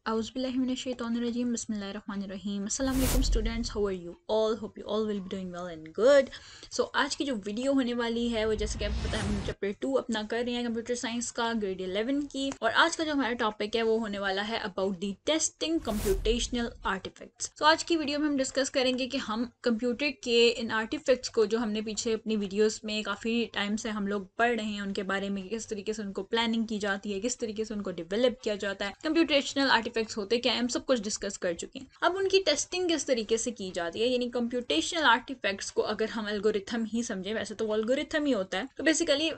Auzubillahiminash-shaytanir-rajim. Bismillahir-rahmanir-rahim. Assalamualaikum students, how are you all? Hope you all will be doing well and good. So आज की जो video होने वाली है वो जैसे कि आपको पता है हम चैप्टर 2 अपना कर रहे हैं कंप्यूटर साइंस का ग्रेड 11 की, और आज का जो हमारा टॉपिक है वो होने वाला है about the testing computational artifacts. तो आज की वीडियो में हम डिस्कस करेंगे कि हम कंप्यूटर के इन आर्टिफैक्ट्स को जो हमने पीछे अपनी वीडियोस में काफ़ी टाइम से हम लोग पढ़ रहे हैं उनके बारे में, किस तरीके से उनको प्लानिंग की जाती है, किस तरीके से उनको डेवलप किया जाता है, कंप्यूटेशनल आर्टिफैक्ट्स होते क्या है, हम सब कुछ डिस्कस कर चुके हैं। अब उनकी टेस्टिंग किस तरीके से की जाती है, यानी कंप्यूटेशनल आर्टिफैक्ट्स को अगर हम एल्गोरिथम ही समझे, वैसे तो वो एल्गोरिथम ही होता है, तो बेसिकली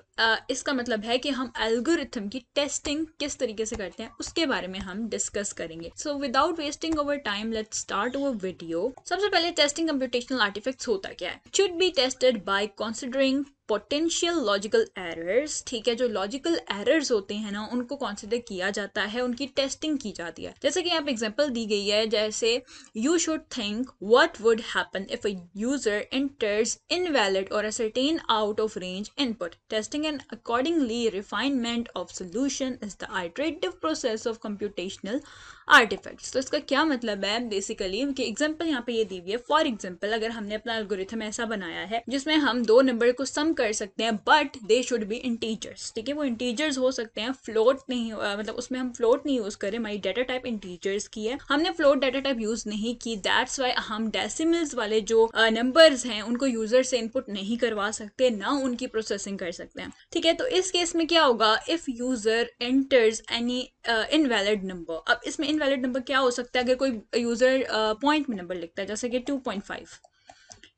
इसका मतलब है कि हम एल्गोरिथम की टेस्टिंग किस तरीके से करते हैं उसके बारे में हम डिस्कस करेंगे। So without wasting over time let's start our video. सबसे पहले टेस्टिंग कंप्यूटेशनल आर्टिफैक्ट्स होता क्या है। Should be tested by considering potential logical errors. ठीक है, जो लॉजिकल एरर्स होते हैं ना उनको कंसिडर किया जाता है, उनकी टेस्टिंग की जाती है। जैसे कि यहाँ पे एग्जांपल दी गई है, जैसे you should think what would happen if a user enters invalid और a certain out of range input. Testing and accordingly refinement of solution is the iterative process of computational artifacts. तो इसका क्या मतलब है basically कि example यहाँ पे ये दी हुई है। फॉर एग्जांपल अगर हमने अपना एल्गोरिथम ऐसा बनाया है जिसमें हम दो नंबर को सम कर सकते हैं but they should be integers. ठीक है, वो इंटीजर्स हो सकते हैं, फ्लोट नहीं मतलब उसमें हम फ्लोट नहीं यूज करें, हमारी डाटा टाइप इंटीजर्स की है, हमने फ्लोट डाटा टाइप यूज नहीं की, दैट्स वाई हम डेसिमल्स वाले जो नंबर्स हैं उनको यूजर से इनपुट नहीं करवा सकते, ना उनकी प्रोसेसिंग कर सकते हैं। ठीक है, तो इस केस में क्या होगा, if user enters any invalid number. अब इसमें इनवैलिड नंबर क्या हो सकता है, अगर कोई यूजर पॉइंट में नंबर लिखता है जैसे कि 2.5,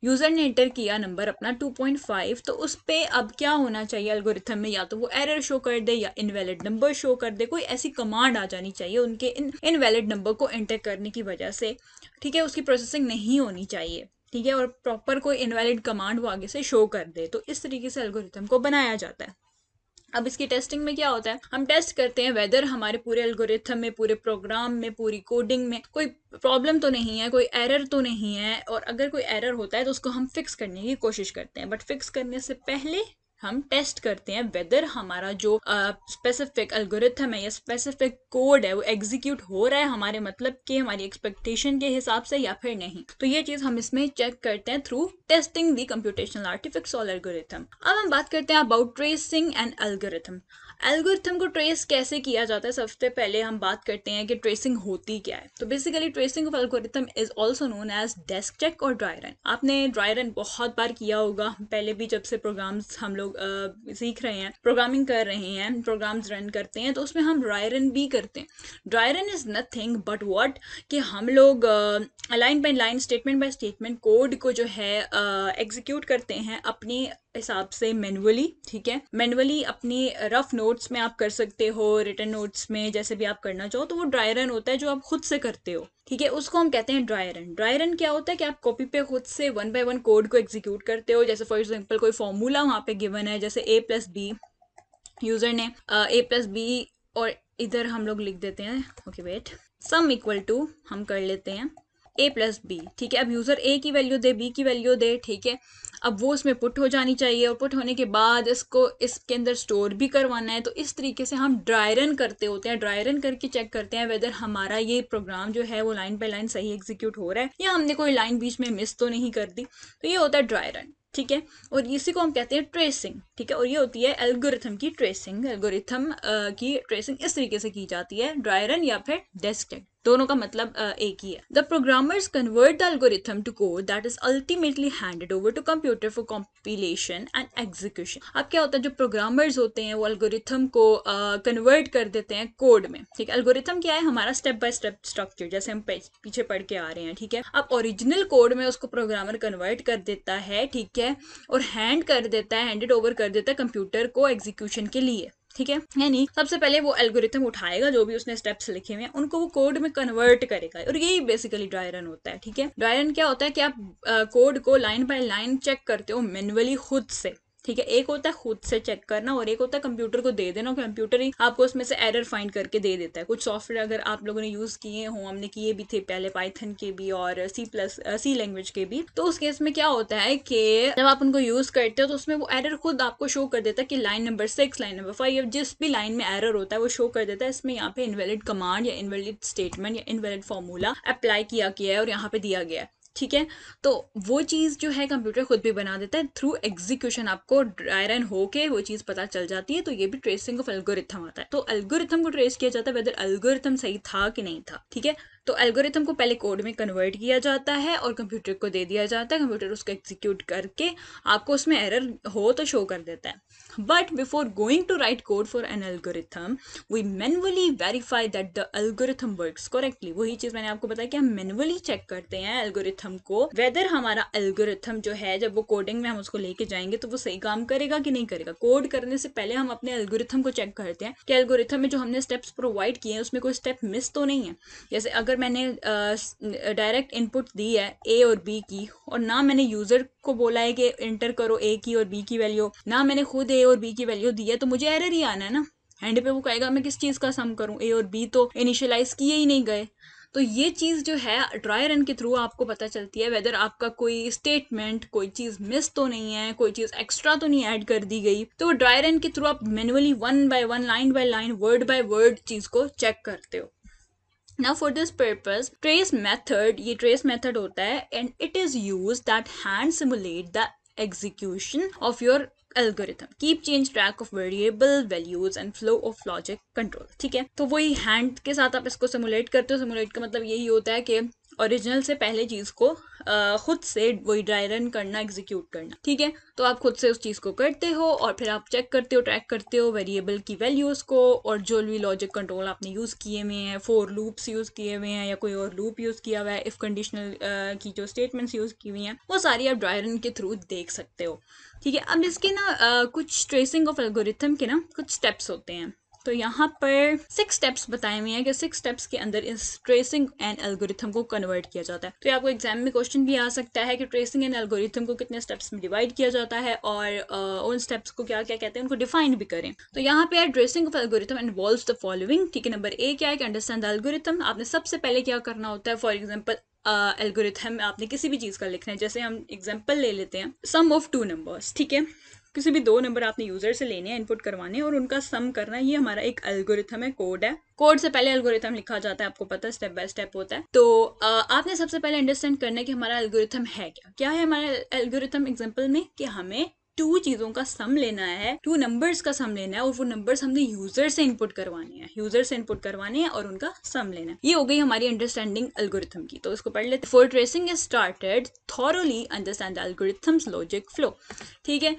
यूजर ने एंटर किया नंबर अपना 2.5, तो उस पे अब क्या होना चाहिए एल्गोरिथम में, या तो वो एरर शो कर दे या इनवैलिड नंबर शो कर दे, कोई ऐसी कमांड आ जानी चाहिए उनके इनवैलिड नंबर को एंटर करने की वजह से। ठीक है, उसकी प्रोसेसिंग नहीं होनी चाहिए। ठीक है, और प्रॉपर कोई इनवैलिड कमांड वो आगे से शो कर दे, तो इस तरीके से एल्गोरिथम को बनाया जाता है। अब इसकी टेस्टिंग में क्या होता है, हम टेस्ट करते हैं वेदर हमारे पूरे एल्गोरिथम में, पूरे प्रोग्राम में, पूरी कोडिंग में कोई प्रॉब्लम तो नहीं है, कोई एरर तो नहीं है, और अगर कोई एरर होता है तो उसको हम फिक्स करने की कोशिश करते हैं। बट फिक्स करने से पहले हम टेस्ट करते हैं वेदर हमारा जो स्पेसिफिक एल्गोरिथम है या स्पेसिफिक कोड है वो एग्जीक्यूट हो रहा है हमारे मतलब के, हमारी एक्सपेक्टेशन के हिसाब से या फिर नहीं। तो ये चीज हम इसमें चेक करते हैं थ्रू टेस्टिंग दी कंप्यूटेशनल आर्टिफैक्ट्स और एल्गोरिथम। अब हम बात करते हैं about tracing and algorithm. Algorithm को ट्रेस कैसे किया जाता है, सबसे पहले हम बात करते हैं कि ट्रेसिंग होती क्या है। तो basically tracing of algorithm is also known as desk check और ड्राई रन। आपने ड्राई रन बहुत बार किया होगा, पहले भी जब से प्रोग्राम्स हम लोग सीख रहे हैं, प्रोग्रामिंग कर रहे हैं, प्रोग्राम्स रन करते हैं, तो उसमें हम ड्राई रन भी करते हैं। Dry run is nothing but what कि हम लोग line by line, statement by statement code को जो है एग्जीक्यूट करते हैं अपनी हिसाब से मैनुअली। ठीक है, मैनुअली अपनी रफ नोट्स में आप कर सकते हो, रिटन नोट्स में, जैसे भी आप करना चाहो, तो वो ड्राई रन होता है जो आप खुद से करते हो। ठीक है, उसको हम कहते हैं ड्राई रन। ड्राई रन क्या होता है कि आप कॉपी पे खुद से वन बाय वन कोड को एग्जीक्यूट करते हो। जैसे फॉर एग्जांपल कोई फॉर्मूला वहां पे गिवन है, जैसे a+b, यूजर ने a+b, और इधर हम लोग लिख देते हैं, okay wait, sum equal to हम कर लेते हैं a+b। ठीक है, अब यूजर a की वैल्यू दे, b की वैल्यू दे। ठीक है, अब वो उसमें पुट हो जानी चाहिए, और पुट होने के बाद इसको इसके अंदर स्टोर भी करवाना है। तो इस तरीके से हम ड्राई रन करते होते हैं, ड्राई रन करके चेक करते हैं वेदर हमारा ये प्रोग्राम जो है वो लाइन बाय लाइन सही एग्जीक्यूट हो रहा है या हमने कोई लाइन बीच में मिस तो नहीं कर दी। तो ये होता है ड्राई रन। ठीक है, और इसी को हम कहते हैं ट्रेसिंग। ठीक है, और ये होती है एल्गोरिथम की ट्रेसिंग। एल्गोरिथम की ट्रेसिंग इस तरीके से की जाती है, ड्राई रन या फिर डेस्क चेक, दोनों का मतलब एक ही है। The programmers convert the algorithm to code that is ultimately handed over to computer for compilation and execution. अब क्या होता है, जो प्रोग्रामर्स होते हैं वो एल्गोरिथम को कन्वर्ट कर देते हैं कोड में। ठीक है, एल्गोरिथम क्या है, हमारा स्टेप बाय स्टेप स्ट्रक्चर, जैसे हम पीछे पढ़ के आ रहे हैं। ठीक है, अब ओरिजिनल कोड में उसको प्रोग्रामर कन्वर्ट कर देता है। ठीक है, और हैंडेड ओवर कर देता है कंप्यूटर को एग्जीक्यूशन के लिए। ठीक है, यानी सबसे पहले वो एल्गोरिथम उठाएगा जो भी उसने स्टेप्स लिखे हुए हैं, उनको वो कोड में कन्वर्ट करेगा, और यही बेसिकली ड्राई रन होता है। ठीक है, ड्राई रन क्या होता है कि आप कोड को लाइन बाय लाइन चेक करते हो मैन्युअली खुद से। ठीक है, एक होता है खुद से चेक करना और एक होता है कंप्यूटर को दे देना, कंप्यूटर ही आपको उसमें से एरर फाइंड करके दे देता है। कुछ सॉफ्टवेयर अगर आप लोगों ने यूज किए हो, हमने किए भी थे पहले, पाइथन के भी और सी लैंग्वेज के भी, तो उस केस में क्या होता है कि जब आप उनको यूज करते हो तो उसमें वो एरर खुद आपको शो कर देता है कि लाइन नंबर 6, लाइन नंबर 5, जिस भी लाइन में एरर होता है वो शो कर देता है इसमें यहाँ पे इनवैलिड कमांड या इनवैलिड स्टेटमेंट या इनवैलिड फॉर्मूला अप्लाई किया गया है और यहाँ पे दिया गया है। ठीक है, तो वो चीज़ जो है कंप्यूटर खुद भी बना देता है थ्रू एग्जीक्यूशन, आपको ड्राई रन होके वो चीज़ पता चल जाती है। तो ये भी ट्रेसिंग ऑफ एल्गोरिथम आता है। तो एल्गोरिथम को ट्रेस किया जाता है वेदर एल्गोरिथम सही था कि नहीं था। ठीक है, तो एल्गोरिथम को पहले कोड में कन्वर्ट किया जाता है और कंप्यूटर को दे दिया जाता है, कंप्यूटर उसको एग्जीक्यूट करके आपको उसमें एरर हो तो शो कर देता है। But before going to write code for an algorithm we manually verify that the algorithm works correctly. वही चीज़ मैंने आपको बताया कि हम मैनुअली चेक करते हैं एल्गोरिथम को, वेदर हमारा एल्गोरिथम जो है जब वो कोडिंग में हम उसको लेके जाएंगे तो वो सही काम करेगा कि नहीं करेगा। कोड करने से पहले हम अपने एल्गोरिथम को चेक करते हैं कि एल्गोरिथम में जो हमने स्टेप्स प्रोवाइड किए हैं उसमें कोई स्टेप मिस तो नहीं है। जैसे अगर मैंने डायरेक्ट इनपुट दी है ए और बी की और ना मैंने यूजर को बोला है कि एंटर करो ए की और बी की वैल्यू, ना मैंने खुद ए और बी की वैल्यू दी है, तो मुझे एरर ही आना है ना। एंड पे वो कहेगा मैं किस चीज का सम करूं, ए और बी तो इनिशियलाइज किए ही नहीं गए। तो ये चीज़ जो है ड्राई रन के थ्रू आपको पता चलती है वेदर आपका कोई स्टेटमेंट, कोई चीज़ मिस तो नहीं है, कोई चीज़ एक्स्ट्रा तो नहीं ऐड कर दी गई। तो ड्राई रन के थ्रू आप manually one by one, line by line, word by word चीज़ को चेक करते हो। Now for this purpose, trace method, ये trace method होता है and it is used that hand simulate the execution of your algorithm. Keep change track of variable values and flow of logic control. ठीक है, तो वही hand के साथ आप इसको simulate करते हो। simulate का मतलब यही होता है कि ओरिजिनल से पहले चीज़ को खुद से वही ड्राई रन करना, एग्जीक्यूट करना। ठीक है, तो आप खुद से उस चीज़ को करते हो और फिर आप चेक करते हो, ट्रैक करते हो वेरिएबल की वैल्यूज़ को और जो भी लॉजिक कंट्रोल आपने यूज़ किए हुए हैं, फॉर लूप्स यूज़ किए हुए हैं या कोई और लूप यूज़ किया हुआ है, इफ़ कंडीशनल की जो स्टेटमेंट्स यूज़ की हुई हैं, वो सारी आप ड्राई रन के थ्रू देख सकते हो। ठीक है, अब इसके ना कुछ ट्रेसिंग ऑफ एल्गोरिथम के ना कुछ स्टेप्स होते हैं। तो यहाँ पर 6 स्टेप्स बताए हुए हैं कि 6 स्टेप्स के अंदर इस ट्रेसिंग एंड एल्गोरिथम को कन्वर्ट किया जाता है। तो आपको एग्जाम में क्वेश्चन भी आ सकता है कि ट्रेसिंग एंड एल्गोरिथम को कितने स्टेप्स में डिवाइड किया जाता है और उन स्टेप्स को क्या क्या कहते हैं, उनको डिफाइन भी करें। तो यहाँ पे tracing of algorithm involves the following. ठीक है, नंबर ए क्या है कि अंडरस्टैंड द एल्गोरिथम। आपने सबसे पहले क्या करना होता है, फॉर एग्जाम्पल एल्गोरिथम आपने किसी भी चीज़ का लिखना है, जैसे हम एग्जाम्पल ले लेते हैं सम ऑफ 2 नंबर्स। ठीक है, किसी भी 2 नंबर आपने यूजर से लेने हैं, इनपुट करवाने हैं और उनका सम करना है। ये हमारा एक एल्गोरिथम है, कोड है। कोड से पहले एल्गोरिथम लिखा जाता है, आपको पता है, स्टेप बाय स्टेप होता है। तो आपने सबसे पहले अंडरस्टैंड करना है कि हमारा एल्गोरिथम है क्या। क्या है हमारा एल्गोरिथम एग्जाम्पल में, कि हमें 2 चीज़ों का सम लेना है, 2 नंबर्स का सम लेना है और वो नंबर्स हमने यूजर से इनपुट करवाने हैं, यूजर से इनपुट करवाने हैं और उनका सम लेना है। ये हो गई हमारी अंडरस्टैंडिंग एल्गोरिथम की। तो इसको पढ़ लेते हैं। For tracing is started thoroughly understand the algorithm's logic flow. ठीक है,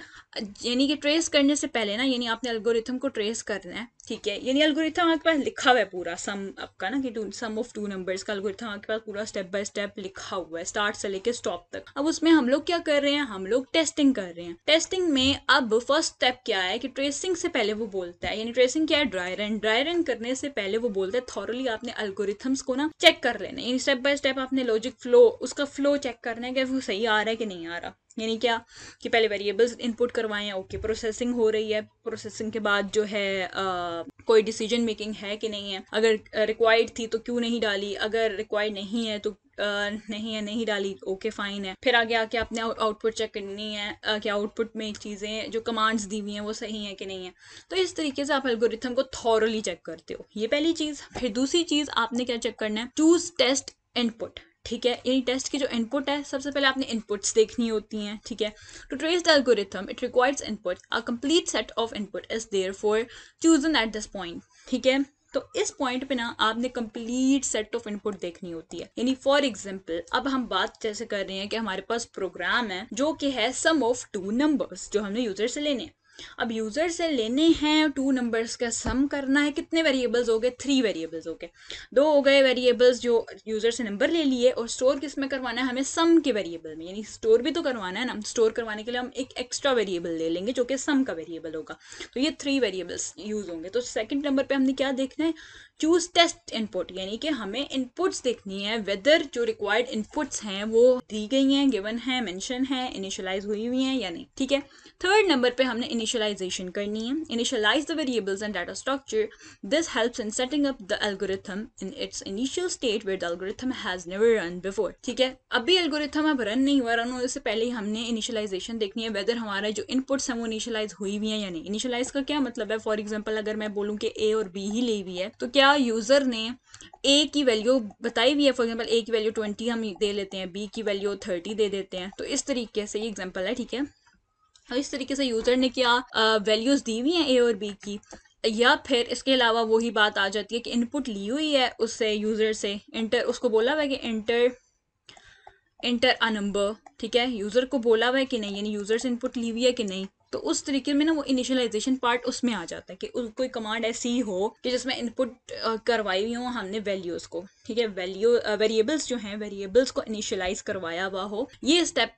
यानी कि ट्रेस करने से पहले ना, यानी आपने एल्गोरिथम को ट्रेस करना है। ठीक है, यानी एल्गोरिथम आपके पास लिखा हुआ है पूरा, सम आपका ना कि सम ऑफ 2 नंबर्स का एल्गोरिथम आपके पास पूरा स्टेप बाय स्टेप लिखा हुआ है, स्टार्ट से लेके स्टॉप तक। अब उसमें हम लोग क्या कर रहे हैं, हम लोग टेस्टिंग कर रहे हैं। टेस्टिंग में अब फर्स्ट स्टेप क्या है कि ट्रेसिंग से पहले वो बोलता है, यानी ट्रेसिंग क्या है, ड्राई रन। ड्राई रन करने से पहले वो बोलता है थॉरली आपने एल्गोरिथम्स को ना चेक कर लेना, यानी स्टेप बाय स्टेप आपने लॉजिक फ्लो, उसका फ्लो चेक करना है कि वो सही आ रहा है कि नहीं आ रहा। यानी क्या कि पहले वेरिएबल्स इनपुट करवाए हैं, ओके, प्रोसेसिंग हो रही है, प्रोसेसिंग के बाद जो है कोई डिसीजन मेकिंग है कि नहीं है, अगर रिक्वायर्ड थी तो क्यों नहीं डाली, अगर रिक्वायर्ड नहीं है तो नहीं है, नहीं डाली, ओके फाइन है। फिर आगे आके आपने आउटपुट चेक करनी है कि आउटपुट में चीज़ें जो कमांड्स दी हुई हैं वो सही है कि नहीं है। तो इस तरीके से आप एल्गोरिथम को थॉरली चेक करते हो, ये पहली चीज़। फिर दूसरी चीज़ आपने क्या चेक करना है, चूज टेस्ट इनपुट। ठीक है, यानी टेस्ट की जो इनपुट है, सबसे पहले आपने इनपुट्स देखनी होती हैं। ठीक है, to trace the algorithm it requires input, a complete set of input is therefore chosen at this point. ठीक है, तो इस पॉइंट पे ना आपने कंप्लीट सेट ऑफ इनपुट देखनी होती है। यानी फॉर एग्जांपल अब हम बात जैसे कर रहे हैं कि हमारे पास प्रोग्राम है जो कि है सम ऑफ 2 नंबर्स, जो हमने यूजर से लेने हैं। अब यूजर से लेने हैं 2 नंबर्स का सम करना है। कितने वेरिएबल्स हो गए, 3 वेरिएबल्स हो गए। 2 हो गए वेरिएबल्स जो यूजर से नंबर ले लिए, और स्टोर किस में करवाना है, हमें सम के वेरिएबल में, यानी स्टोर भी तो करवाना है ना। स्टोर करवाने के लिए हम एक एक्स्ट्रा वेरिएबल ले लेंगे जो कि सम का वेरिएबल होगा। तो ये 3 वेरिएबल्स यूज होंगे। तो सेकंड नंबर पे हमने क्या देखना है, चूज टेस्ट इनपुट, यानी कि हमें इनपुट्स देखनी है वेदर जो रिक्वायर्ड इनपुट्स हैं वो दी गई हैं, गिवन है, मेंशन है, इनिशियलाइज हुई हुई हैं या नहीं, ठीक है। थर्ड नंबर पे हमने इनिशियलाइजेशन करनी है, initialize the variables and data structure, this helps in setting up the algorithm in its initial state where the algorithm has never run before, ठीक है। अभी एल्गोरिथम अब रन नहीं हुआ, रन होने से पहले ही हमने इनिशियलाइजेशन देखनी है वेदर हमारा जो इनपुट्स हैं वो इनिशियलाइज हुई हुई हैं या नहीं। इनिशियलाइज का क्या मतलब है, फॉर एग्जांपल अगर मैं बोलूं कि ए और बी ही ली हुई है तो क्या यूजर ने ए की वैल्यू बताई हुई है, फॉर एग्जांपल ए की वैल्यू 20 हम दे लेते हैं, बी की वैल्यू 30 दे देते हैं, तो इस तरीके से ये एग्जांपल है, ठीक है। और इस तरीके से यूजर ने क्या वैल्यूज दी हुई हैं ए और बी की, या फिर इसके अलावा वही बात आ जाती है कि इनपुट ली हुई है उससे यूजर से, इंटर उसको बोला हुआ है कि इंटर अ नंबर, ठीक है, यूजर को बोला हुआ है कि नहीं, यानी यूजर से इनपुट ली हुई है कि नहीं, तो उस तरीके में ना वो इनिशियलाइजेशन पार्ट उसमें आ जाता है कि कोई कमांड ऐसी हो कि जिसमें इनपुट करवाई हुई हो हमने वैल्यूज को, ठीक है, वेरिएबल्स जो हैं वेरिएबल्स को इनिशियलाइज करवाया हुआ हो। ये स्टेप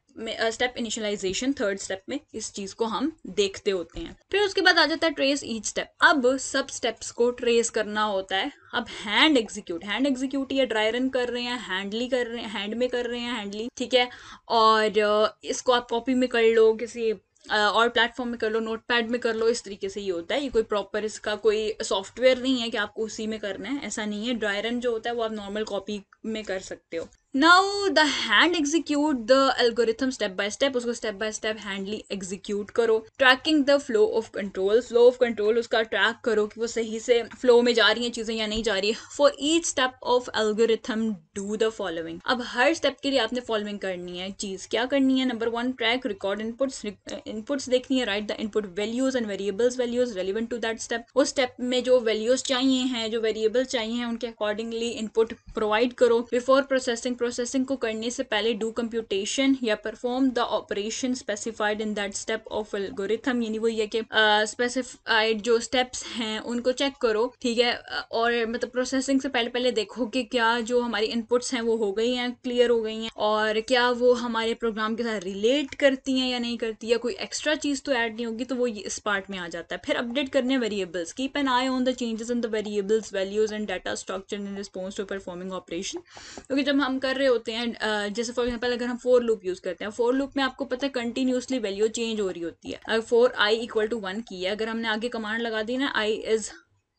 इनिशियलाइजेशन थर्ड स्टेप में इस चीज को हम देखते होते हैं। फिर उसके बाद आ जाता है ट्रेस ईच स्टेप। अब सब स्टेप्स को ट्रेस करना होता है। अब हैंड एग्जीक्यूट या ड्राई रन कर रहे हैं, हैंडली कर रहे हैं, हैंड में कर रहे हैं हैंडली, ठीक है, और इसको आप कॉपी में कर लो, किसी और प्लेटफॉर्म में कर लो, नोटपैड में कर लो, इस तरीके से ये होता है। ये कोई प्रॉपर इसका कोई सॉफ्टवेयर नहीं है कि आपको उसी में करना है, ऐसा नहीं है। ड्राई रन जो होता है वो आप नॉर्मल कॉपी में कर सकते हो। Now the hand execute the algorithm step by step, उसको स्टेप बाय स्टेप हैंडली एग्जीक्यूट करो। Tracking the flow of control उसका ट्रैक करो कि वो सही से फ्लो में जा रही हैं चीजें या नहीं जा रही है। For each step of algorithm do the following. अब हर स्टेप के लिए आपने फॉलोइंग करनी है। चीज क्या करनी है, नंबर 1 ट्रैक रिकॉर्ड इनपुट्स देखनी है, write the input values and variables values relevant to that step. उस स्टेप में जो वैल्यूज चाहिए हैं, जो वेरिएबल चाहिए हैं, उनके अकॉर्डिंगली इनपुट प्रोवाइड करो। बिफोर प्रोसेसिंग को करने से पहले डू कंप्यूटेशन या perform the operation specified in that step of algorithm, यानी वो ये कि स्पेसिफाइड जो स्टेप्स हैं उनको चेक करो, ठीक है, और मतलब प्रोसेसिंग से पहले देखो कि क्या जो हमारी इनपुट्स हैं वो हो गई हैं, क्लियर हो गई हैं, और क्या वो हमारे प्रोग्राम के साथ रिलेट करती हैं या नहीं करती है, कोई एक्स्ट्रा चीज तो ऐड नहीं होगी, तो वो इस पार्ट में आ जाता है। फिर अपडेट करने variables, keep an eye on the changes in the variables values and data structure in response to performing operation. क्योंकि जब हम कर रहे होते हैं, जैसे फॉर एग्जांपल अगर हम फॉर लूप यूज करते हैं, फॉर लूप में आपको पता है कंटिन्यूसली वैल्यू चेंज हो रही होती है। अगर फॉर आई इक्वल टू 1 की है, अगर हमने आगे कमांड लगा दी ना I is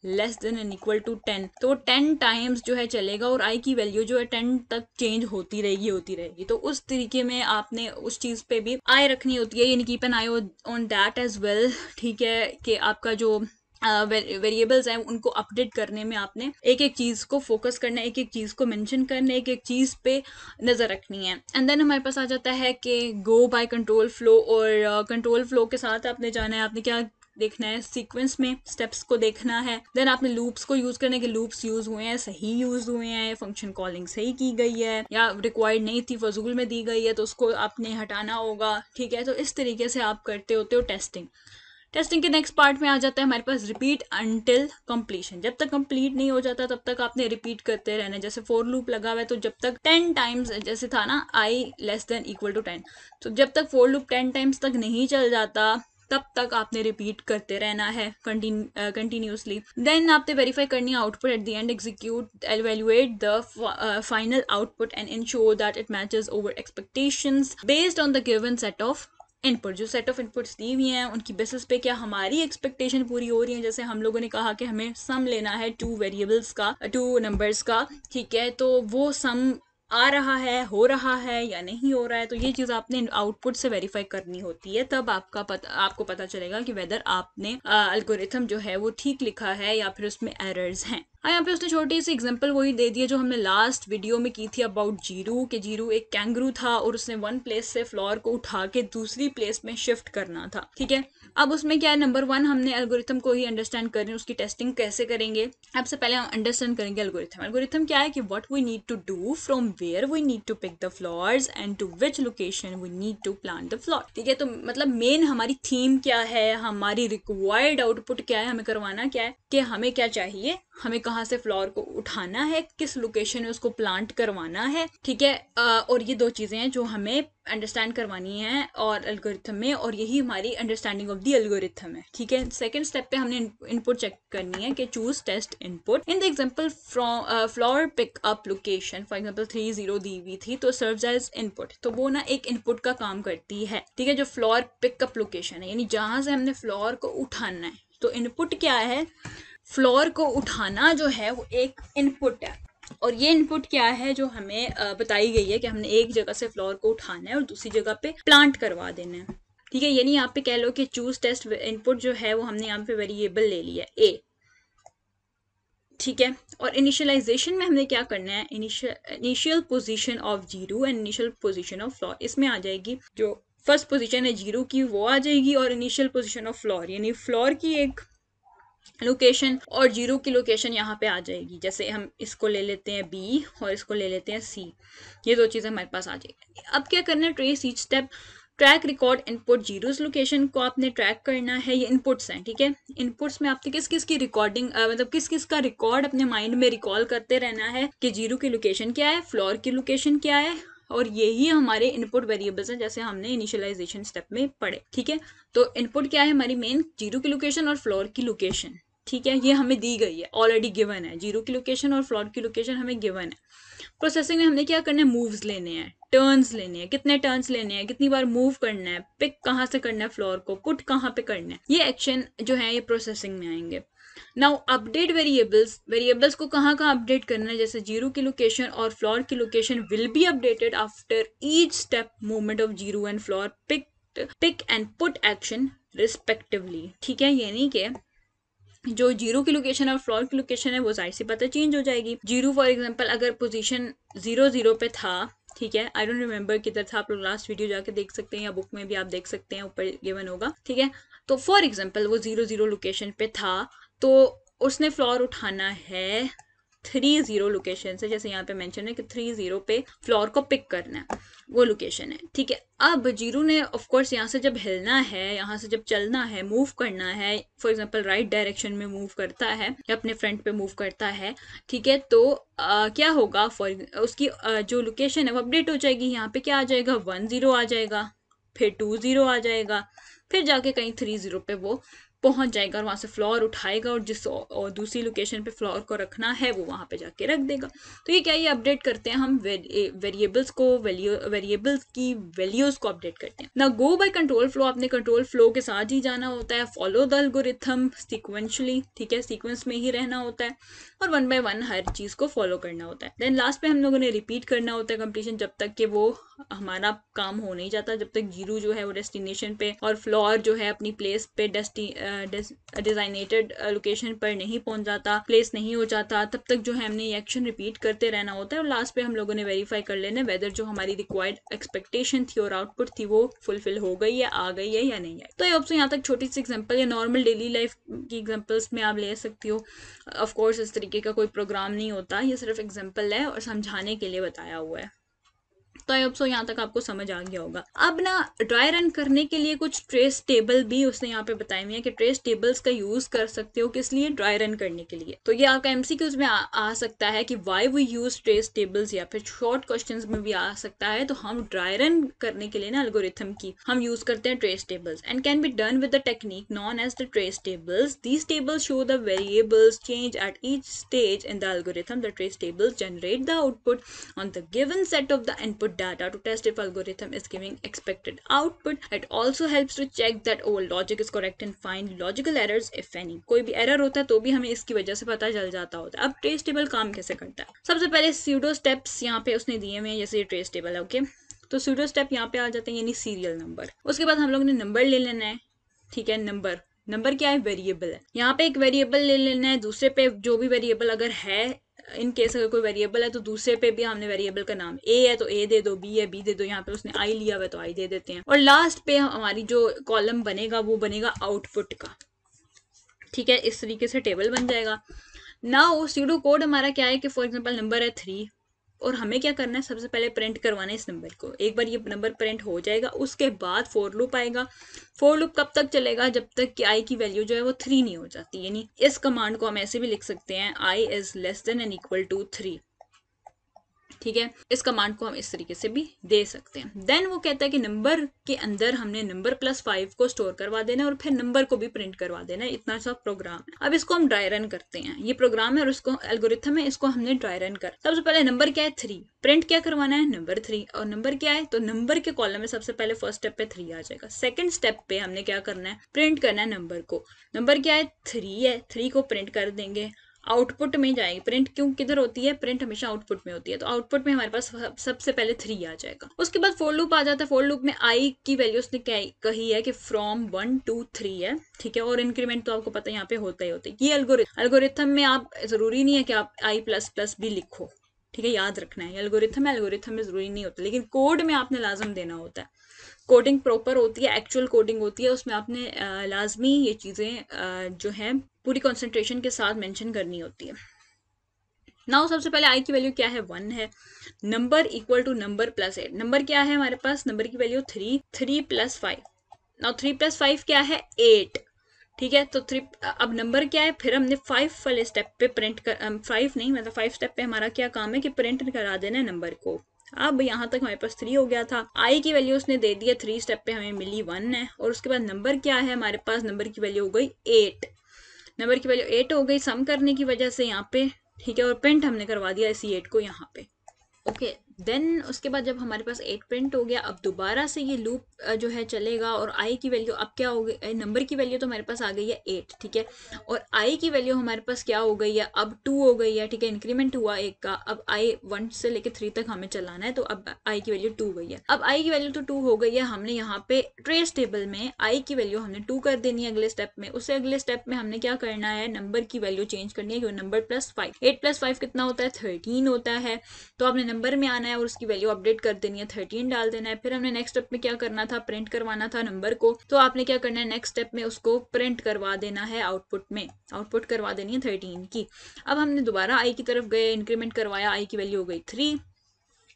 less than and equal to 10, तो 10 टाइम्स जो है चलेगा और आई की वैल्यू जो है 10 तक चेंज होती रहेगी। तो उस तरीके में आपने उस चीज पे भी आई रखनी होती है, यानी keep an eye on that as well, ठीक है, कि आपका जो वेरिएबल्स हैं उनको अपडेट करने में आपने एक एक चीज को फोकस करना है, एक एक चीज को मेंशन करना है, एक एक चीज पे नजर रखनी है। एंड देन हमारे पास आ जाता है कि गो बाय कंट्रोल फ्लो, और कंट्रोल फ्लो के साथ आपने जाना है, आपने क्या देखना है, सीक्वेंस में स्टेप्स को देखना है। देन आपने लूप्स को यूज करने के, लूप्स यूज हुए हैं, सही यूज हुए हैं, फंक्शन कॉलिंग सही की गई है या रिक्वायर्ड नहीं थी, फजूल में दी गई है, तो उसको आपने हटाना होगा, ठीक है। तो इस तरीके से आप करते होते हो टेस्टिंग के नेक्स्ट पार्ट में आ जाता है हमारे पास रिपीट अंटिल कंप्लीशन। जब तक कंप्लीट नहीं हो जाता तब तक आपने रिपीट करते रहना। जैसे फॉर लूप लगा हुआ है तो जब तक 10 टाइम्स, जैसे था ना आई लेस देन इक्वल टू 10, तो जब तक फॉर लूप 10 टाइम्स तक नहीं चल जाता तब तक आपने रिपीट करते रहना है कंटिन्यूसली। देन आपने वेरीफाई करनी है output at the end, execute evaluate the final output and ensure that it matches over expectations based on the given set of input. जो सेट ऑफ इनपुट्स दी हुई हैं उनकी बेसिस पे क्या हमारी एक्सपेक्टेशन पूरी हो रही है। जैसे हम लोगों ने कहा कि हमें सम लेना है 2 वेरिएबल्स का, 2 नंबर्स का, ठीक है, तो वो सम आ रहा है, हो रहा है या नहीं हो रहा है, तो ये चीज आपने आउटपुट से वेरीफाई करनी होती है। तब आपको पता चलेगा कि वेदर आपने एल्गोरिथम जो है वो ठीक लिखा है या फिर उसमें एरर्स हैं। यहाँ पे उसने छोटी सी एग्जांपल वही दे दी है जो हमने लास्ट वीडियो में की थी अबाउट जीरू, कि जीरू एक कैंगरू था और उसने 1 प्लेस से फ्लोर को उठा के दूसरी प्लेस में शिफ्ट करना था, ठीक है। अब उसमें क्या है, नंबर 1 हमने एल्गोरिथम को ही अंडरस्टैंड करनी है, उसकी टेस्टिंग कैसे करेंगे। सबसे पहले हम अंडरस्टैंड करेंगे एल्गोरिथम क्या है, कि what we need to do, from where we need to pick the floors and to which location we need to plant the floor, ठीक है। तो मतलब मेन हमारी थीम क्या है, हमारी रिक्वायर्ड आउटपुट क्या है, हमें करवाना क्या है, कि हमें क्या चाहिए, हमें कहाँ से फ्लोर को उठाना है, किस लोकेशन में उसको प्लांट करवाना है, ठीक है। और ये दो चीज़ें हैं जो हमें अंडरस्टैंड करवानी है और एल्गोरिथम में, और यही हमारी अंडरस्टैंडिंग ऑफ द एल्गोरिथम है, ठीक है। सेकंड स्टेप पे हमने इनपुट चेक करनी है कि choose test input in the example from floor pickup location, for example 30 दी हुई थी तो सर्व्स एज इनपुट, तो वो ना एक इनपुट का काम करती है, ठीक है। जो फ्लोर पिकअप लोकेशन है यानी जहां से हमने फ्लोर को उठाना है, तो इनपुट क्या है, फ्लोर को उठाना जो है वो एक इनपुट है, और ये इनपुट क्या है जो हमें बताई गई है कि हमने एक जगह से फ्लोर को उठाना है और दूसरी जगह पे प्लांट करवा देना है, ठीक है। यानी यहाँ पे कह लो कि चूज टेस्ट इनपुट जो है वो हमने यहाँ पे वेरिएबल ले लिया ए, ठीक है। और इनिशियलाइजेशन में हमने क्या करना है, initial position of zero and initial position of floor, इसमें आ जाएगी जो फर्स्ट पोजीशन है जीरो की वो आ जाएगी, और इनिशियल पोजीशन ऑफ फ्लोर यानी फ्लोर की एक लोकेशन और जीरो की लोकेशन यहाँ पे आ जाएगी। जैसे हम इसको ले लेते हैं बी और इसको ले लेते हैं सी, ये दो चीज़ें हमारे पास आ जाएगी। अब क्या करना है, trace each step, track record input zeros location को आपने ट्रैक करना है, ये इनपुट्स हैं, ठीक है। इनपुट्स में आपने किस किस की रिकॉर्डिंग मतलब किस किस का रिकॉर्ड अपने माइंड में रिकॉल करते रहना है कि जीरो की लोकेशन क्या है, फ्लोर की लोकेशन क्या है, और यही हमारे इनपुट वेरिएबल्स हैं जैसे हमने इनिशियलाइजेशन स्टेप में पढ़े, ठीक है। तो इनपुट क्या है हमारी मेन, जीरो की लोकेशन और फ्लोर की लोकेशन, ठीक है। ये हमें दी गई है, ऑलरेडी गिवन है, जीरो की लोकेशन और फ्लोर की लोकेशन हमें गिवन है। प्रोसेसिंग में हमने क्या करना है, मूव्स लेने हैं, टर्न्स लेने हैं, कितने टर्न्स लेने हैं, कितनी बार मूव करना है, पिक कहाँ से करना है फ्लोर को, पुट कहाँ पे करना है, ये एक्शन जो है ये प्रोसेसिंग में आएंगे। नाउ अपडेट वेरिएबल्स, वेरिएबल्स को कहाँ कहाँ अपडेट करना है, जैसे जीरो की लोकेशन और फ्लोर की location will be updated after each step movement of zero and floor pick and put action respectively, ठीक है। यानी कि जो जीरो की लोकेशन और फ्लोर की लोकेशन है वो जाहिर सी बात है चेंज हो जाएगी। जीरो फॉर एग्जांपल अगर पोजीशन 0 पे था, ठीक है, आई डोंट रिमेंबर किधर था, आप लोग लास्ट वीडियो जाके देख सकते हैं या बुक में भी आप देख सकते हैं, ऊपर गिवन होगा, ठीक है। तो फॉर एग्जांपल वो 0 लोकेशन पे था तो उसने फ्लोर उठाना है 30 लोकेशन से, जैसे यहाँ पे मेंशन है कि 30 पे फ्लोर को पिक करना है, वो लोकेशन है, ठीक है। अब जीरो ने ऑफ कोर्स यहाँ से जब हिलना है, यहाँ से जब चलना है, मूव करना है, फॉर एग्जांपल राइट डायरेक्शन में मूव करता है या अपने फ्रंट पे मूव करता है, ठीक है। तो क्या होगा, फॉर उसकी जो लोकेशन है वो अपडेट हो जाएगी। यहाँ पे क्या आ जाएगा, 10 आ जाएगा, फिर 20 आ जाएगा, फिर जाके कहीं 30 पे वो पहुंच जाएगा और वहां से फ्लोर उठाएगा और जिस और दूसरी लोकेशन पे फ्लोर को रखना है वो वहां पे जाके रख देगा। तो ये क्या, ये अपडेट करते हैं हम वेरिएबल्स को, वेरिएबल्स की वैल्यूज को अपडेट करते हैं ना। गो बाय कंट्रोल फ्लो, आपने कंट्रोल फ्लो के साथ ही जाना होता है, फॉलो द एल्गोरिथम सीक्वेंशली, ठीक है, सीक्वेंस में ही रहना होता है और 1 by 1 हर चीज को फॉलो करना होता है। देन लास्ट पे हम लोगों ने रिपीट करना होता है कंप्लीशन, जब तक कि वो हमारा काम हो नहीं जाता, जब तक जीरो जो है वो डेस्टिनेशन पे और फ्लोर जो है अपनी प्लेस पे डिजाइनेटेड लोकेशन पर नहीं पहुंच जाता, प्लेस नहीं हो जाता, तब तक जो है हमने ये एक्शन रिपीट करते रहना होता है। और लास्ट पे हम लोगों ने वेरीफाई कर लेना वेदर जो हमारी रिक्वायर्ड एक्सपेक्टेशन थी और आउटपुट थी वो फुलफिल हो गई है, आ गई है या नहीं है। तो ये ऑप्शन यहाँ तक छोटी सी एग्जांपल या नॉर्मल डेली लाइफ की एग्जांपल्स में आप ले सकती हो। ऑफ कोर्स इस तरीके का कोई प्रोग्राम नहीं होता, ये सिर्फ एग्जांपल है और समझाने के लिए बताया हुआ है। तो आई होप सो यहाँ तक आपको समझ आ गया होगा। अब ना ड्राई रन करने के लिए कुछ ट्रेस टेबल भी उसने यहाँ पे बताए हुए हैं कि ट्रेस टेबल्स का यूज कर सकते हो किस लिए, ड्राई रन करने के लिए। तो ये आपका एमसीक्यूज में आ सकता है कि why we use trace tables, या फिर शॉर्ट क्वेश्चंस में भी आ सकता है। तो हम ड्राई रन करने के लिए ना एल्गोरिथम की हम यूज करते हैं trace tables, and can be done with the technique known as the trace tables. These tables show the variables change at each stage in the algorithm. The trace tables generate the output on the given set of the input data to test if algorithm is giving expected output. It also helps to check that our logic is correct and find logical errors if any. कोई भी error होता है तो भी हमें इसकी वजह से पता चल जाता होता है। अब ट्रेस टेबल काम कैसे करता है, सबसे पहले सूडो स्टेप्स यहाँ पे उसने दिए हुए हैं, जैसे ये ट्रेस टेबल है, ओके। तो सूडो स्टेप यहाँ पे आ जाते हैं, यानी सीरियल नंबर। उसके बाद हम लोग ने नंबर ले लेना है, ठीक है। नंबर क्या है, वेरिएबल है। यहाँ पे एक वेरिएबल ले लेना है, दूसरे पे जो भी वेरिएबल अगर है, इन केस अगर कोई वेरिएबल है तो दूसरे पे भी हमने वेरिएबल का नाम, ए है तो ए दे दो, बी है बी दे दो, यहाँ पे उसने आई लिया हुआ है तो आई दे देते हैं। और लास्ट पे हमारी जो कॉलम बनेगा वो बनेगा आउटपुट का, ठीक है। इस तरीके से टेबल बन जाएगा। नाउ सूडो कोड हमारा क्या है कि फॉर एग्जांपल नंबर है 3, और हमें क्या करना है, सबसे पहले प्रिंट करवाना है इस नंबर को। एक बार ये नंबर प्रिंट हो जाएगा उसके बाद फॉर लूप आएगा। फॉर लूप कब तक चलेगा, जब तक कि आई की वैल्यू जो है वो 3 नहीं हो जाती। यानी इस कमांड को हम ऐसे भी लिख सकते हैं, I is less than and equal to 3। ठीक है, इस कमांड को हम इस तरीके से भी दे सकते हैं। देन वो कहता है कि नंबर के अंदर हमने नंबर प्लस 5 को स्टोर करवा देना है और फिर नंबर को भी प्रिंट करवा देना है। इतना सा प्रोग्राम है। अब इसको हम ड्राई रन करते हैं। ये प्रोग्राम है और उसको एल्गोरिथम है, इसको हमने ड्राई रन कर। सबसे पहले नंबर क्या है, 3। प्रिंट क्या करवाना है, नंबर 3। और नंबर क्या है, तो नंबर के कॉलम में सबसे पहले फर्स्ट स्टेप पे 3 आ जाएगा। सेकंड स्टेप पे हमने क्या करना है, प्रिंट करना है नंबर को। नंबर क्या है, 3 है, 3 को प्रिंट कर देंगे, आउटपुट में जाएगी। प्रिंट क्यों किधर होती है, प्रिंट हमेशा आउटपुट में होती है, तो आउटपुट में हमारे पास सबसे पहले 3 आ जाएगा। उसके बाद फॉर लूप आ जाता है। फॉर लूप में आई की वैल्यू उसने कही है कि फ्रॉम 1 to 3 है। ठीक है, और इंक्रीमेंट तो आपको पता है यहाँ पे होता ही होता है। ये एल्गोरिथम में आप जरूरी नहीं है कि आप आई प्लस प्लस भी लिखो। ठीक है, याद रखना है, एल्गोरिथम में जरूरी नहीं होता, लेकिन कोड में आपने लाजम देना होता है। कोडिंग प्रॉपर होती है, एक्चुअल कोडिंग होती है, उसमें आपने लाजमी ये चीज़ें जो है पूरी कंसंट्रेशन के साथ मेंशन करनी होती है। नाउ सबसे पहले आई की वैल्यू क्या है, 1 है। Number equal to number plus 8। Number क्या है हमारे पास, नंबर की वैल्यू 3, 3 प्लस 5। नाउ 3 प्लस 5 क्या है, 8। ठीक है, तो 3 अब नंबर क्या है, फिर हमने 5 वाले स्टेप पे प्रिंट कर 5 नहीं मतलब 5 स्टेप पे हमारा क्या काम है कि प्रिंट करा देना है नंबर को। अब यहाँ तक हमारे पास 3 हो गया था। आई की वैल्यू उसने दे दी है, 3 स्टेप पे हमें मिली 1 है। और उसके बाद नंबर क्या है हमारे पास, नंबर की वैल्यू हो गई 8। नंबर की वैल्यू 8 हो गई सम करने की वजह से यहाँ पे। ठीक है, और प्रिंट हमने करवा दिया इसी 8 को यहाँ पे। ओके, देन उसके बाद जब हमारे पास 8 प्रिंट हो गया, अब दोबारा से ये लूप जो है चलेगा और आई की वैल्यू अब क्या हो गई, नंबर की वैल्यू तो हमारे पास आ गई है 8। ठीक है, और आई की वैल्यू हमारे पास क्या हो गई है, अब 2 हो गई है। ठीक है, इंक्रीमेंट हुआ 1 का। अब आई 1 से लेके 3 तक हमें चलाना है, तो अब आई की वैल्यू 2 गई है। अब आई की वैल्यू तो 2 हो गई है, हमने यहाँ पे ट्रेस टेबल में आई की वैल्यू हमने 2 कर देनी है अगले स्टेप में। उससे अगले स्टेप में हमने क्या करना है, नंबर की वैल्यू चेंज करनी है, क्योंकि नंबर प्लस 5, 8 प्लस 5 कितना होता है, 13 होता है। तो आपने नंबर में आना है और उसकी वैल्यू अपडेट कर देनी है, 13 डाल देना है। फिर हमने नेक्स्ट स्टेप में क्या करना था, प्रिंट करवाना था नंबर को। तो आपने क्या करना है, नेक्स्ट स्टेप में उसको प्रिंट करवा देना है आउटपुट में, आउटपुट करवा देनी है 13 की। अब हमने दोबारा आई की तरफ गए, इंक्रीमेंट करवाया, आई की वैल्यू हो गई 3।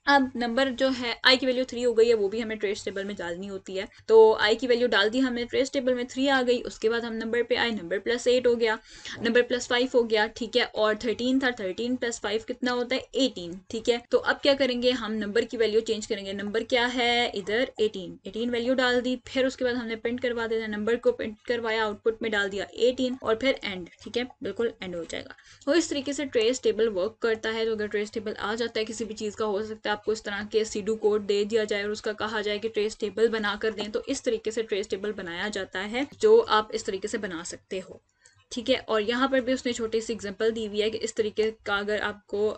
अब नंबर जो है आई की वैल्यू 3 हो गई है, वो भी हमें ट्रेस टेबल में डालनी होती है। तो आई की वैल्यू डाल दी हमने, ट्रेस टेबल में 3 आ गई। उसके बाद हम नंबर पे आए, नंबर प्लस 8 हो गया, नंबर प्लस 5 हो गया। ठीक है, और 13 था, 13 प्लस 5 कितना होता है, 18। ठीक है, तो अब क्या करेंगे, हम नंबर की वैल्यू चेंज करेंगे। नंबर क्या है इधर, 18 वैल्यू डाल दी। फिर उसके बाद हमने प्रिंट करवा देना, नंबर को प्रिंट करवाया, आउटपुट में डाल दिया 18 और फिर एंड। ठीक है, बिल्कुल एंड हो जाएगा। तो इस तरीके से ट्रेस टेबल वर्क करता है। तो अगर ट्रेस टेबल आ जाता है किसी भी चीज़ का, हो सकता है आपको इस तरह के सीडू कोड दे दिया जाए और उसका कहा जाए कि ट्रेस टेबल बना कर दें, तो इस तरीके से ट्रेस टेबल बनाया जाता है, जो आप इस तरीके से बना सकते हो। ठीक है, और यहाँ पर भी उसने छोटी सी एग्जांपल दी हुई है कि इस तरीके का अगर आपको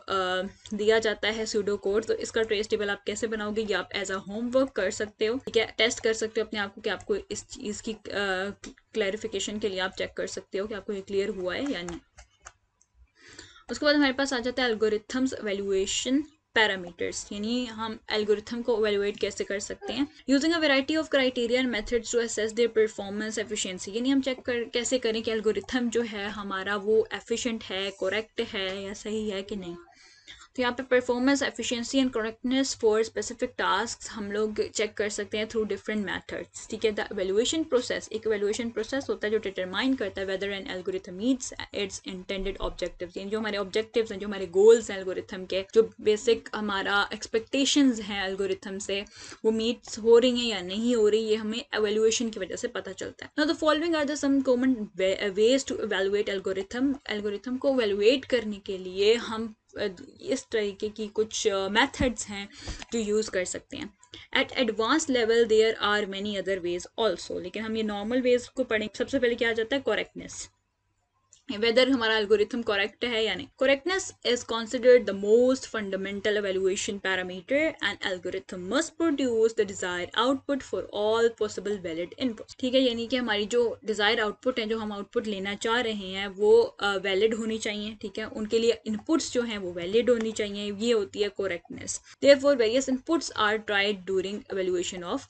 दिया जाता है सूडो कोड, तो इसका ट्रेस टेबल आप कैसे बनाओगे, ये आप एज अ होमवर्क कर सकते हो। ठीक है, टेस्ट कर सकते हो अपने आप को कि आपको इस चीज़ की क्लैरिफिकेशन के लिए आप चेक कर सकते हो कि आपको ये क्लियर हुआ है या नहीं। उसके बाद हमारे पास आ जाता है एल्गोरिथम्स एवेल्युएशन पैरामीटर्स, यानी हम एल्गोरिथम को एवेल्युएट कैसे कर सकते हैं, using a variety of criteria and methods to assess their performance efficiency. यानी हम चेक कर कैसे करें कि एल्गोरिथम जो है हमारा वो एफिशिएंट है, करेक्ट है या सही है कि नहीं। तो यहाँ पे performance efficiency and correctness for specific task हम लोग चेक कर सकते हैं थ्रू डिफरेंट मेथड्स। ठीक है, द एवेल्युएशन प्रोसेस, एक एवेल्युएशन प्रोसेस होता है जो डिटरमाइन करता है whether an algorithm meets its intended objectives, यानी जो हमारे ऑब्जेक्टिव्स हैं, जो हमारे गोल्स हैं एल्गोरिथम के, जो बेसिक हमारा एक्सपेक्टेशंस हैं एल्गोरिथम से, वो मीट्स हो रही हैं या नहीं हो रही, ये हमें एवेल्युएशन की वजह से पता चलता है। Now the following are the some common ways to evaluate algorithm. Algorithm को एवेलुएट करने के लिए हम इस तरीके की कुछ मेथड्स हैं जो यूज़ कर सकते हैं। At advance level there are many other ways also, लेकिन हम ये नॉर्मल वेज को पढ़ेंगे। सबसे पहले क्या आ जाता है, करेक्टनेस, वेदर हमारा एल्गोरिथम करेक्ट है या नहीं। Correctness is considered the most fundamental evaluation parameter and algorithm must produce the desired output for all possible valid inputs. ठीक है, यानी कि हमारी जो डिजायर्ड आउटपुट है, जो हम आउटपुट लेना चाह रहे हैं, वो वैलिड होनी चाहिए। ठीक है, उनके लिए इनपुट्स जो हैं वो वैलिड होनी चाहिए, ये होती है correctness. Therefore various inputs are tried during evaluation of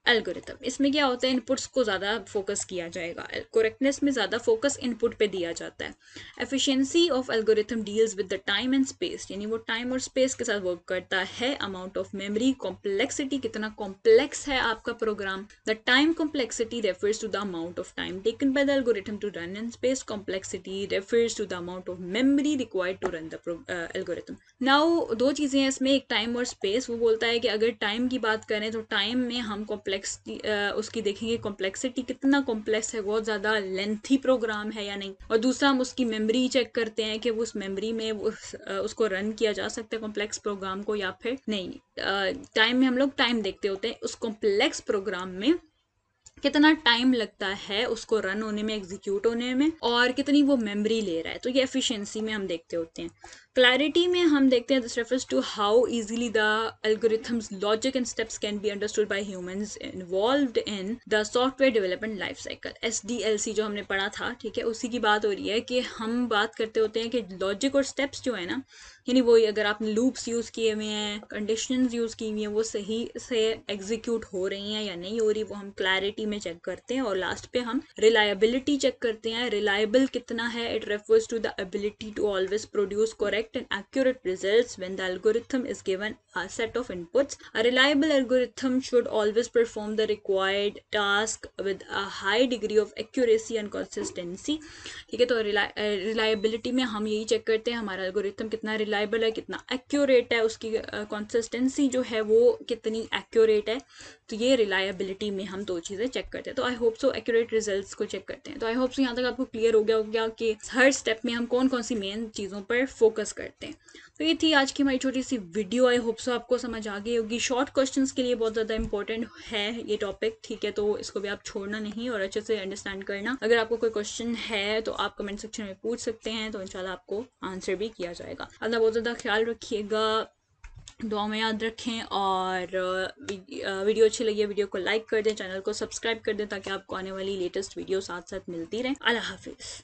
algorithm. इसमें क्या होता है, इनपुट्स को ज़्यादा फोकस किया जाएगा, करेक्टनेस में ज़्यादा फोकस इनपुट पे दिया जाता है। Efficiency of algorithm deals with the time and space, यानी वो टाइम और स्पेस के साथ वर्क करता है। अमाउंट ऑफ मेमोरी, कॉम्प्लेक्सिटी, कितना कॉम्प्लेक्स है आपका program. The time complexity refers to the amount of time taken by the algorithm to run, and space complexity refers to the amount of memory required to run the algorithm. Now दो चीज़ें हैं इसमें, एक time और space. वो बोलता है कि अगर टाइम की बात करें तो टाइम में हम कॉम्प्लेक्सिटी उसकी देखेंगे, कॉम्प्लेक्सिटी कितना कॉम्प्लेक्स है, बहुत ज़्यादा लेंथी प्रोग्राम है या नहीं। और दूसरा हम उसकी मेमोरी चेक करते हैं कि वो उस मेमोरी में उसको रन किया जा सकता है कॉम्प्लेक्स प्रोग्राम को या फिर नहीं। टाइम में हम लोग टाइम देखते होते हैं, उस कॉम्प्लेक्स प्रोग्राम में कितना टाइम लगता है उसको रन होने में, एग्जीक्यूट होने में, और कितनी वो मेमोरी ले रहा है। तो ये एफिशिएंसी में हम देखते होते हैं। क्लैरिटी में हम देखते हैं this refers to how easily the algorithm's logic and steps can be understood by humans involved in the software development life cycle. SDLC जो हमने पढ़ा था, ठीक है, उसी की बात हो रही है कि हम बात करते होते हैं कि लॉजिक और स्टेप्स जो है ना, यानी वही अगर आपने लूप्स यूज़ किए हुए हैं, कंडीशंस यूज़ की हुई हैं, वो सही से एग्जीक्यूट हो रही हैं या नहीं हो रही, वो हम क्लैरिटी में चेक करते हैं। और लास्ट पे हम रिलायबिलिटी चेक करते हैं, रिलायबल कितना है। It refers to the ability to always produce correct and accurate results when the algorithm is given a set of inputs. A reliable algorithm should always perform the required task with a high degree of accuracy and consistency. ठीक है, तो reliability में हम यही check करते हैं हमारा algorithm कितना रिलायबल है, कितना एक्यूरेट है, उसकी कंसिस्टेंसी जो है वो कितनी एक्यूरेट है। तो ये रिलायबिलिटी में हम दो चीज़ें चेक करते हैं। तो I hope so accurate results को चेक करते हैं। तो आई होप सो यहाँ तक आपको क्लियर हो गया होगा कि हर स्टेप में हम कौन कौन सी मेन चीज़ों पर फोकस करते हैं। तो ये थी आज की हमारी छोटी सी वीडियो। आई होप सो आपको समझ आ गई होगी। शॉर्ट क्वेश्चंस के लिए बहुत ज़्यादा इंपॉर्टेंट है ये टॉपिक, ठीक है, तो इसको भी आप छोड़ना नहीं और अच्छे से अंडरस्टैंड करना। अगर आपको कोई क्वेश्चन है तो आप कमेंट सेक्शन में पूछ सकते हैं, तो इंशाल्लाह आपको आंसर भी किया जाएगा। अपना बहुत ज़्यादा ख्याल रखिएगा, दुआ में याद रखें, और वीडियो अच्छी लगी है वीडियो को लाइक कर दें, चैनल को सब्सक्राइब कर दें ताकि आपको आने वाली लेटेस्ट वीडियो साथ साथ मिलती रहे। अल्लाह हाफिज़।